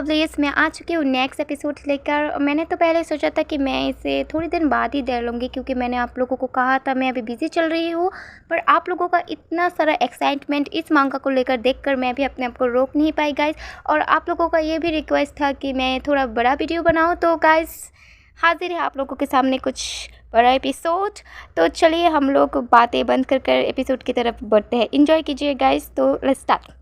Lovelies, मैं आ चुकी हूँ नेक्स्ट एपिसोड लेकर। मैंने तो पहले सोचा था कि मैं इसे थोड़ी दिन बाद ही डालूँगी, क्योंकि मैंने आप लोगों को कहा था मैं अभी बिज़ी चल रही हूँ। पर आप लोगों का इतना सारा एक्साइटमेंट इस मांगा को लेकर देखकर मैं भी अपने आप को रोक नहीं पाई गाइस। और आप लोगों का ये भी रिक्वेस्ट था कि मैं थोड़ा बड़ा वीडियो बनाऊँ, तो गाइस हाजिर है आप लोगों के सामने कुछ बड़ा एपिसोड। तो चलिए हम लोग बातें बंद कर एपिसोड की तरफ बढ़ते हैं। एंजॉय कीजिए गाइस। तो लेट्स स्टार्ट।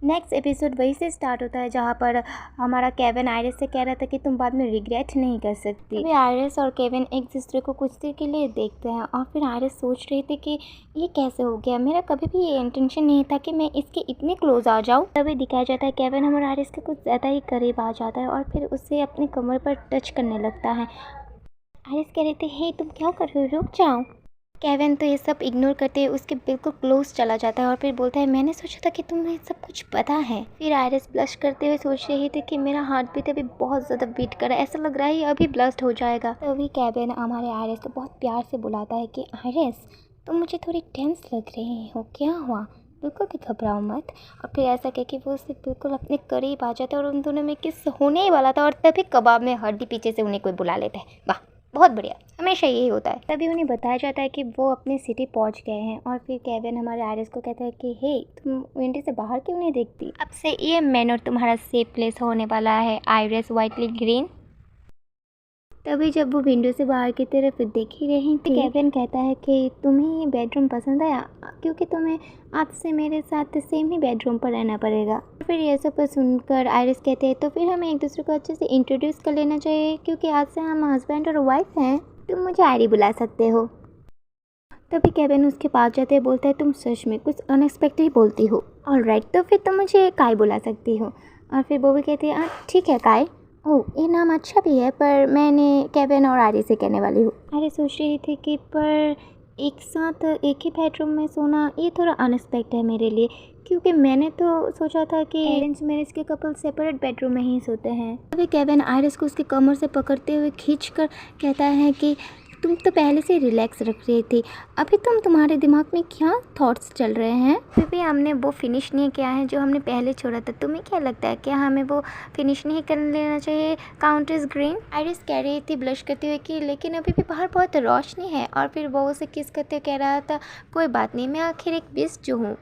नेक्स्ट एपिसोड वहीं से स्टार्ट होता है जहाँ पर हमारा केविन आयरिस से कह रहा था कि तुम बाद में रिग्रेट नहीं कर सकती। अभी आयरिस और केविन एक दूसरे को कुछ देर के लिए देखते हैं और फिर आयरिस सोच रही थी कि ये कैसे हो गया, मेरा कभी भी ये इंटेंशन नहीं था कि मैं इसके इतने क्लोज आ जाऊँ। तभी दिखाया जाता है केविन हमारे आयरिस के कुछ ज़्यादा ही करीब आ जाता है और फिर उससे अपनी कमर पर टच करने लगता है। आयरिस कह रही थी, हे तुम क्या कर रहे हो, रुक जाओ। केविन तो ये सब इग्नोर करते हुए उसके बिल्कुल क्लोज चला जाता है और फिर बोलता है, मैंने सोचा था कि तुम्हें सब कुछ पता है। फिर आयरिस ब्लश करते हुए सोच रही थी कि मेरा हार्ट बीट अभी बहुत ज़्यादा बीट कर रहा है, ऐसा लग रहा है अभी ब्लस्ट हो जाएगा। तभी केविन हमारे आयरिस को बहुत प्यार से बुलाता है कि आयरिस तुम मुझे थोड़ी टेंस लग रही हो, क्या हुआ, बिल्कुल भी घबराओ मत। और फिर ऐसा कह कि वो उससे बिल्कुल अपने करीब आ जाता है और उन दोनों में किस होने ही वाला था और तभी कबाब में हड्डी पीछे से उन्हें कोई बुला लेता है। वाह बहुत बढ़िया, हमेशा यही होता है। तभी उन्हें बताया जाता है कि वो अपनी सिटी पहुंच गए हैं और फिर केविन हमारे आयरिस को कहता है कि हे तुम विंडो से बाहर क्यों नहीं देखती, अब से ये मैनर तुम्हारा सेफ प्लेस होने वाला है आयरिस वाइटली ग्रीन। तभी जब वो विंडो से बाहर की तरफ देख ही रही थी, केविन कहता है कि तुम्हें ये बेडरूम पसंद आया, क्योंकि तुम्हें आज से मेरे साथ सेम ही बेडरूम पर रहना पड़ेगा। फिर ये सब सुनकर आयरिस कहते हैं, तो फिर हमें एक दूसरे को अच्छे से इंट्रोड्यूस कर लेना चाहिए, क्योंकि आज से हम हस्बैंड और वाइफ हैं, तुम मुझे आयरी बुला सकते हो। तभी केविन उसके पास जाते हैं, बोलता है तुम सच में कुछ अनएक्सपेक्टेड बोलती हो, ऑलराइट तो फिर तुम मुझे काय बुला सकती हो। और फिर वो भी कहती है ठीक है काय, ओह ये नाम अच्छा भी है, पर मैंने केविन और आयरिस से कहने वाली हूँ। आयरिस सोच रही थी कि पर एक साथ एक ही बेडरूम में सोना ये थोड़ा अनएक्सपेक्टेड है मेरे लिए, क्योंकि मैंने तो सोचा था कि अरेंज मैरिज के कपल सेपरेट बेडरूम में ही सोते हैं। तभी केविन आयरिस को उसकी कमर से पकड़ते हुए खींचकर कहता है कि तुम तो पहले से रिलैक्स रख रही थी, अभी तुम्हारे दिमाग में क्या थॉट्स चल रहे हैं। फिर भी हमने वो फिनिश नहीं किया है जो हमने पहले छोड़ा था, तुम्हें क्या लगता है क्या हमें वो फिनिश नहीं कर लेना चाहिए काउंटेस ग्रीन। आयरिस कह रही थी ब्लश करते हुए कि लेकिन अभी भी बाहर बहुत रोशनी है। और फिर वो उसे किस करते हुए कह रहा था, कोई बात नहीं, मैं आखिर एक बीस्ट जो हूँ,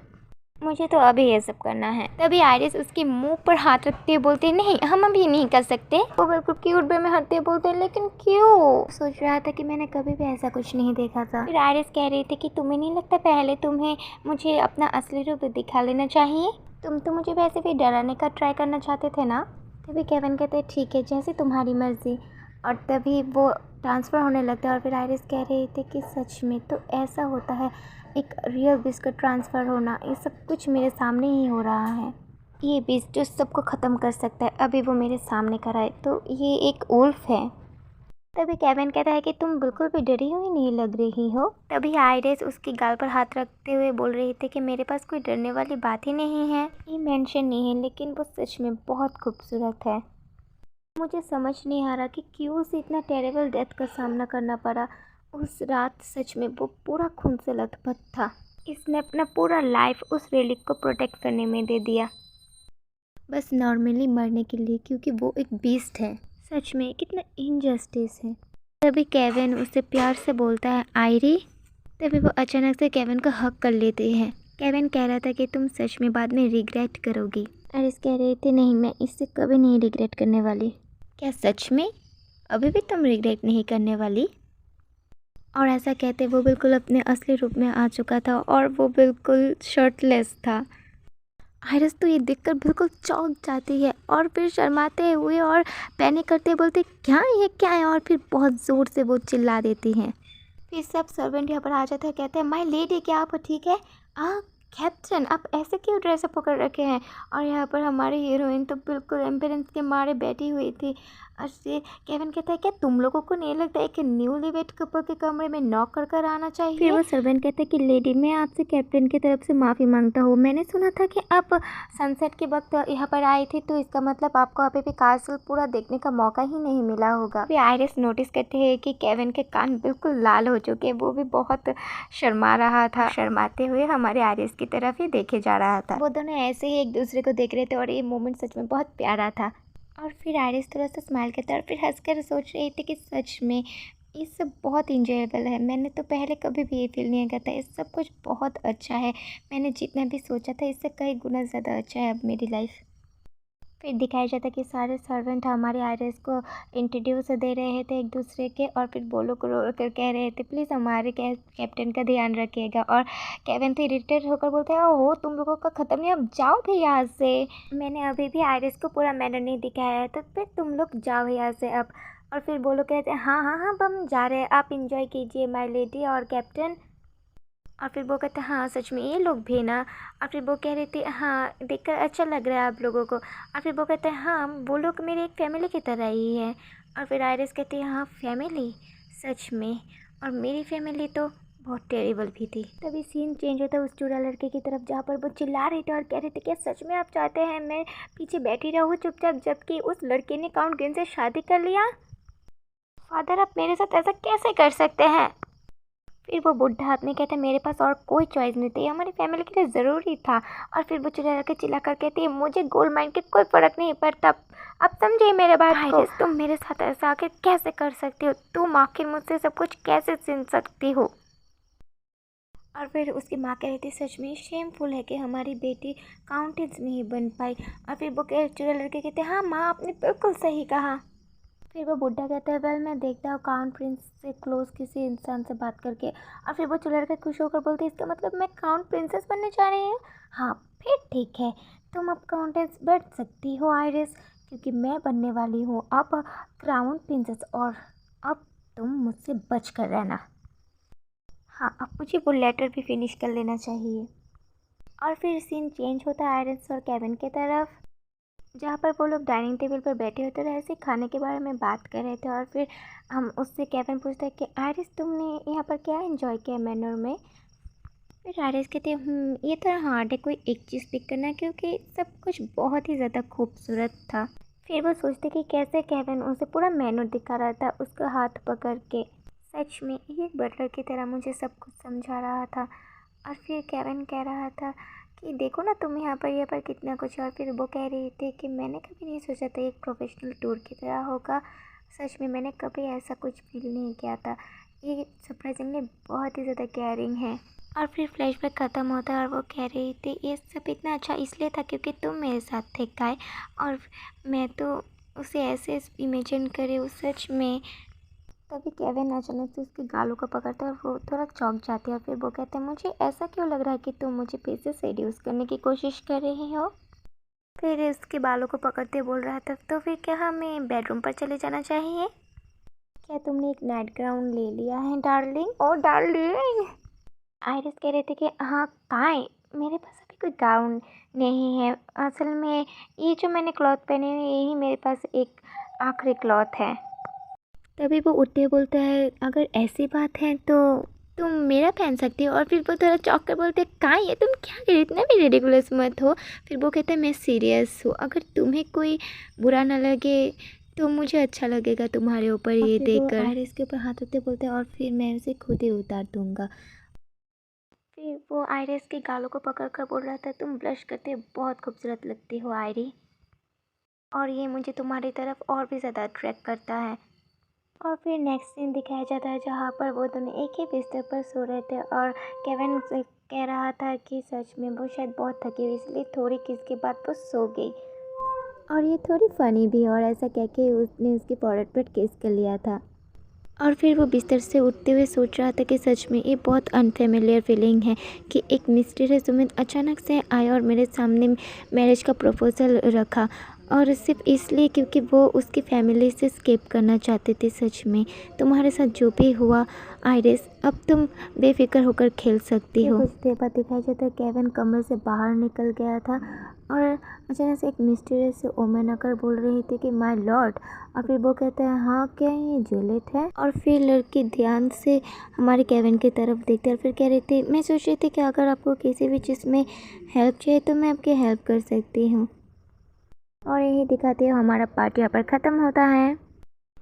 मुझे तो अभी ये सब करना है। तभी आयरिस उसके मुंह पर हाथ रखते हुए बोलते हैं, नहीं हम अभी नहीं कर सकते। वो बिल्कुल क्यूट वे में हंसते हुए बोलते हैं, लेकिन क्यों। सोच रहा था कि मैंने कभी भी ऐसा कुछ नहीं देखा था। फिर आयरिस कह रही थी कि तुम्हें नहीं लगता पहले तुम्हें मुझे अपना असली रूप दिखा लेना चाहिए, तुम तो मुझे वैसे भी डराने का ट्राई करना चाहते थे ना। तभी केविन कहते हैं ठीक है जैसे तुम्हारी मर्जी। और तभी वो ट्रांसफ़र होने लगता है और फिर आयरिस कह रही थी कि सच में तो ऐसा होता है, एक रियल बीस का ट्रांसफ़र होना, ये सब कुछ मेरे सामने ही हो रहा है। ये बीस जो सबको ख़त्म कर सकता है अभी वो मेरे सामने खड़ा है, तो ये एक उल्फ है। तभी केविन कहता है कि तुम बिल्कुल भी डरी हुई नहीं लग रही हो। तभी आयरिस उसकी गाल पर हाथ रखते हुए बोल रही थी कि मेरे पास कोई डरने वाली बात ही नहीं है, ये मेंशन नहीं है, लेकिन वो सच में बहुत खूबसूरत है। मुझे समझ नहीं आ रहा कि क्यों उसे इतना टेरेबल डेथ का सामना करना पड़ा। उस रात सच में वो पूरा खून से लथपथ था। इसने अपना पूरा लाइफ उस रेलिक को प्रोटेक्ट करने में दे दिया, बस नॉर्मली मरने के लिए, क्योंकि वो एक बीस्ट है। सच में कितना इनजस्टिस है। तभी केविन उससे प्यार से बोलता है आयरी। तभी वो अचानक से केविन का हक कर लेते हैं। केविन कह रहा था कि तुम सच में बाद में रिग्रेट करोगी। आयरिस कह रही थी नहीं, मैं इससे कभी नहीं रिग्रेट करने वाली। क्या सच में अभी भी तुम रिग्रेट नहीं करने वाली। और ऐसा कहते वो बिल्कुल अपने असली रूप में आ चुका था और वो बिल्कुल शर्टलेस था। आयरिस तो ये देखकर बिल्कुल चौंक जाती है और फिर शर्माते हुए और पैनिक करते बोलते क्या ये क्या है, और फिर बहुत ज़ोर से वो चिल्ला देती हैं। फिर सब सर्वेंट यहाँ पर आ जाते हैं, कहते हैं माय लेडी क्या आप ठीक है, कैप्टन आप ऐसे क्यों ड्रेसअप पकड़ रखे हैं। और यहाँ पर हमारी हीरोइन तो बिल्कुल एम्बुलेंस के मारे बैठी हुई थी। और ये केविन कहता है क्या तुम लोगों को नहीं लगता है कि न्यूली वेड कपल के कमरे में नॉक कर आना चाहिए। फिर वो सर्वेंट कहता है कि लेडी मैं आपसे कैप्टन की तरफ से माफ़ी मांगता हूँ, मैंने सुना था कि आप सनसेट के वक्त यहाँ पर आई थी, तो इसका मतलब आपको अभी भी कासल पूरा देखने का मौका ही नहीं मिला होगा। फिर आयरिस नोटिस करते हैं कि केविन के कान बिल्कुल लाल हो चुके, वो भी बहुत शर्मा रहा था, शर्माते हुए हमारे आयरिस की तरफ ही देखे जा रहा था। वो दोनों ऐसे ही एक दूसरे को देख रहे थे और ये मोमेंट सच में बहुत प्यारा था। और फिर आइरिस थोड़ा-सा स्माइल करता है और फिर हँसकर सोच रही थी कि सच में ये सब बहुत एन्जॉयबल है। मैंने तो पहले कभी भी ये फ़ील नहीं किया था। ये सब कुछ बहुत अच्छा है। मैंने जितना भी सोचा था इससे कई गुना ज़्यादा अच्छा है अब मेरी लाइफ़। फिर दिखाया जाता है कि सारे सर्वेंट हमारे आइरिस को इंट्रोड्यूस दे रहे थे एक दूसरे के, और फिर वो लोग रो कर कह रहे थे प्लीज़ हमारे कैप्टन का ध्यान रखिएगा। और केविन तो इरिटेट होकर बोलते हैं ओहो तुम लोगों का ख़त्म नहीं, अब जाओ भी यहाँ से। मैंने अभी भी आइरिस को पूरा मैनर नहीं दिखाया है तो फिर तुम लोग जाओ यहाँ से अब। और फिर वो लोग कहते हैं हाँ हाँ हाँ अब हम जा रहे हैं, आप इंजॉय कीजिए माय लेडी और कैप्टन। और फिर वो कहते हाँ सच में ये लोग भी ना। और फिर वो कह रही थी हाँ देखकर अच्छा लग रहा है आप लोगों को। और फिर वो कहते हैं हाँ वो लोग मेरी एक फैमिली की तरह ही है। और फिर आइरिस कहती है हाँ फैमिली, सच में, और मेरी फैमिली तो बहुत टेरिबल भी थी। तभी सीन चेंज होता है उस चूड़ा लड़के की तरफ जहाँ पर वो चिल्ला रहे थे और कह रहे थे क्या सच में आप चाहते हैं मैं पीछे बैठी रहूँ चुपचाप, जबकि उस लड़के ने काउंट गेन से शादी कर लिया। फादर आप मेरे साथ ऐसा कैसे कर सकते हैं। फिर वो बुढ़ा आदमी कहता है मेरे पास और कोई चॉइस नहीं थी, हमारी फैमिली के लिए ज़रूरी था। और फिर वो चिल्ला कर कहती है मुझे गोल्ड माइन के कोई फ़र्क नहीं पड़ता। अब समझिए मेरे बात को, तुम मेरे साथ ऐसा आखिर कैसे कर सकती हो, तुम आखिर मुझसे सब कुछ कैसे छीन सकती हो। और फिर उसकी माँ कह रही थी सच में शेमफुल है कि हमारी बेटी काउंटेंस नहीं बन पाई। और फिर वो चूड़ा लड़के कहते हाँ माँ आपने बिल्कुल सही कहा। फिर वो बुड्ढा कहता है वेल मैं देखता हूँ काउंट प्रिंस से क्लोज किसी इंसान से बात करके। और फिर वो चुड़ा लड़का खुश होकर बोलती है इसका मतलब मैं काउंट प्रिंसेस बनने जा रही हूँ। हाँ फिर ठीक है, तुम अब काउंटेंस बन सकती हो आइरिस, क्योंकि मैं बनने वाली हूँ अब क्राउन प्रिंसेस, और अब तुम मुझसे बच कर रहना। हाँ अब मुझे वो लेटर भी फिनिश कर लेना चाहिए। और फिर सीन चेंज होता है आइरिस और केविन की तरफ, जहाँ पर वो लोग डाइनिंग टेबल पर बैठे होते रहे ऐसे खाने के बारे में बात कर रहे थे। और फिर हम उससे केविन पूछता है कि आइरिस तुमने यहाँ पर क्या एंजॉय किया मेन्यू में। फिर आइरिस कहते हैं ये थोड़ा हार्ड है कोई एक चीज़ पिक करना क्योंकि सब कुछ बहुत ही ज़्यादा खूबसूरत था। फिर वो सोचते कि कैसे केविन उसे पूरा मेन्यू दिखा रहा था उसका हाथ पकड़ के, सच में ये एक बटलर की तरह मुझे सब कुछ समझा रहा था। और फिर केविन कह रहा था कि देखो ना तुम यहाँ पर कितना कुछ। और फिर वो कह रही थी कि मैंने कभी नहीं सोचा था एक प्रोफेशनल टूर की तरह होगा, सच में मैंने कभी ऐसा कुछ फील नहीं किया था, ये सरप्राइजिंगली बहुत ही ज़्यादा केयरिंग है। और फिर फ्लैशबैक ख़त्म होता है और वो कह रही थी ये सब इतना अच्छा इसलिए था क्योंकि तुम मेरे साथ थे काय, और मैं तो उसे ऐसे इमेजिन करे उस सच में। तभी केविन अचानक से उसके गालों को पकड़ता है और वो थोड़ा चौंक जाती है। और फिर वो कहते हैं मुझे ऐसा क्यों लग रहा है कि तुम मुझे फिर से सेड्यूस करने की कोशिश कर रही हो। फिर उसके बालों को पकड़ते बोल रहा था तो फिर क्या हमें बेडरूम पर चले जाना चाहिए। क्या तुमने एक नाइट गाउन ले लिया है डार्लिंग। ओ डार्लिंग। आइरिस कह रहे थे कि हाँ काय मेरे पास अभी कोई गाउन नहीं है, असल में ये जो मैंने क्लॉथ पहने हुए यही मेरे पास एक आखिरी क्लॉथ है। तभी वो उठते बोलता है अगर ऐसी बात है तो तुम मेरा पहन सकती हो। और फिर वो थोड़ा चौंक कर बोलते हैं कहाँ ये तुम क्या कर इतना भी रिडिकुलस मत हो। फिर वो कहता है मैं सीरियस हूँ, अगर तुम्हें कोई बुरा ना लगे तो मुझे अच्छा लगेगा तुम्हारे ऊपर ये देखकर। आइरिस के ऊपर हाथ रखते बोलते हैं और फिर मैं उसे खुद ही उतार दूंगा। फिर वो आइरिस के गालों को पकड़ कर बोल रहा था तुम ब्लश करते बहुत खूबसूरत लगती हो आयरी, और ये मुझे तुम्हारी तरफ और भी ज़्यादा अट्रैक्ट करता है। और फिर नेक्स्ट सीन दिखाया जाता है जहाँ पर वो दोनों एक ही बिस्तर पर सो रहे थे और केविन से कह रहा था कि सच में वो शायद बहुत थकी हुई इसलिए थोड़ी किस के बाद वो सो गई, और ये थोड़ी फ़नी भी है। और ऐसा कह के उसने उसके फॉरहेड पर किस कर लिया था। और फिर वो बिस्तर से उठते हुए सोच रहा था कि सच में ये बहुत अनफेमिलियर फीलिंग है कि एक मिस्टीरियस वुमन अचानक से आया और मेरे सामने मैरिज का प्रपोज़ल रखा, और सिर्फ इसलिए क्योंकि वो उसकी फैमिली से स्केप करना चाहते थे। सच में तुम्हारे साथ जो भी हुआ आइरिस अब तुम बेफिक्र होकर खेल सकती हो। कुछ देर बाद दिखाई जाता है केविन कमरे से बाहर निकल गया था और अचानक से एक मिस्टीरियस वुमन आकर बोल रही थी कि माय लॉर्ड। और फिर वो कहता है हाँ क्या ये जूलियट है। और फिर लड़की ध्यान से हमारे केविन की तरफ देखती है और फिर कह रही थी मैं सोच रही थी कि अगर आपको किसी भी चीज़ में हेल्प चाहिए तो मैं आपकी हेल्प कर सकती हूँ। और यही दिखाते हुए हमारा पार्ट यहाँ पर ख़त्म होता है।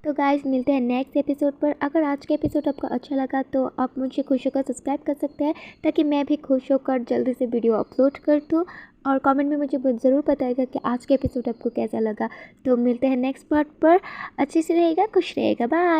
तो गाइस मिलते हैं नेक्स्ट एपिसोड पर। अगर आज का एपिसोड आपको अच्छा लगा तो आप मुझे खुश होकर सब्सक्राइब कर सकते हैं ताकि मैं भी खुश होकर जल्दी से वीडियो अपलोड कर दूँ। और कमेंट में मुझे ज़रूर बताइएगा कि आज का एपिसोड आपको कैसा लगा। तो मिलते हैं नेक्स्ट पार्ट पर। अच्छे से रहेगा, खुश रहेगा, बाय।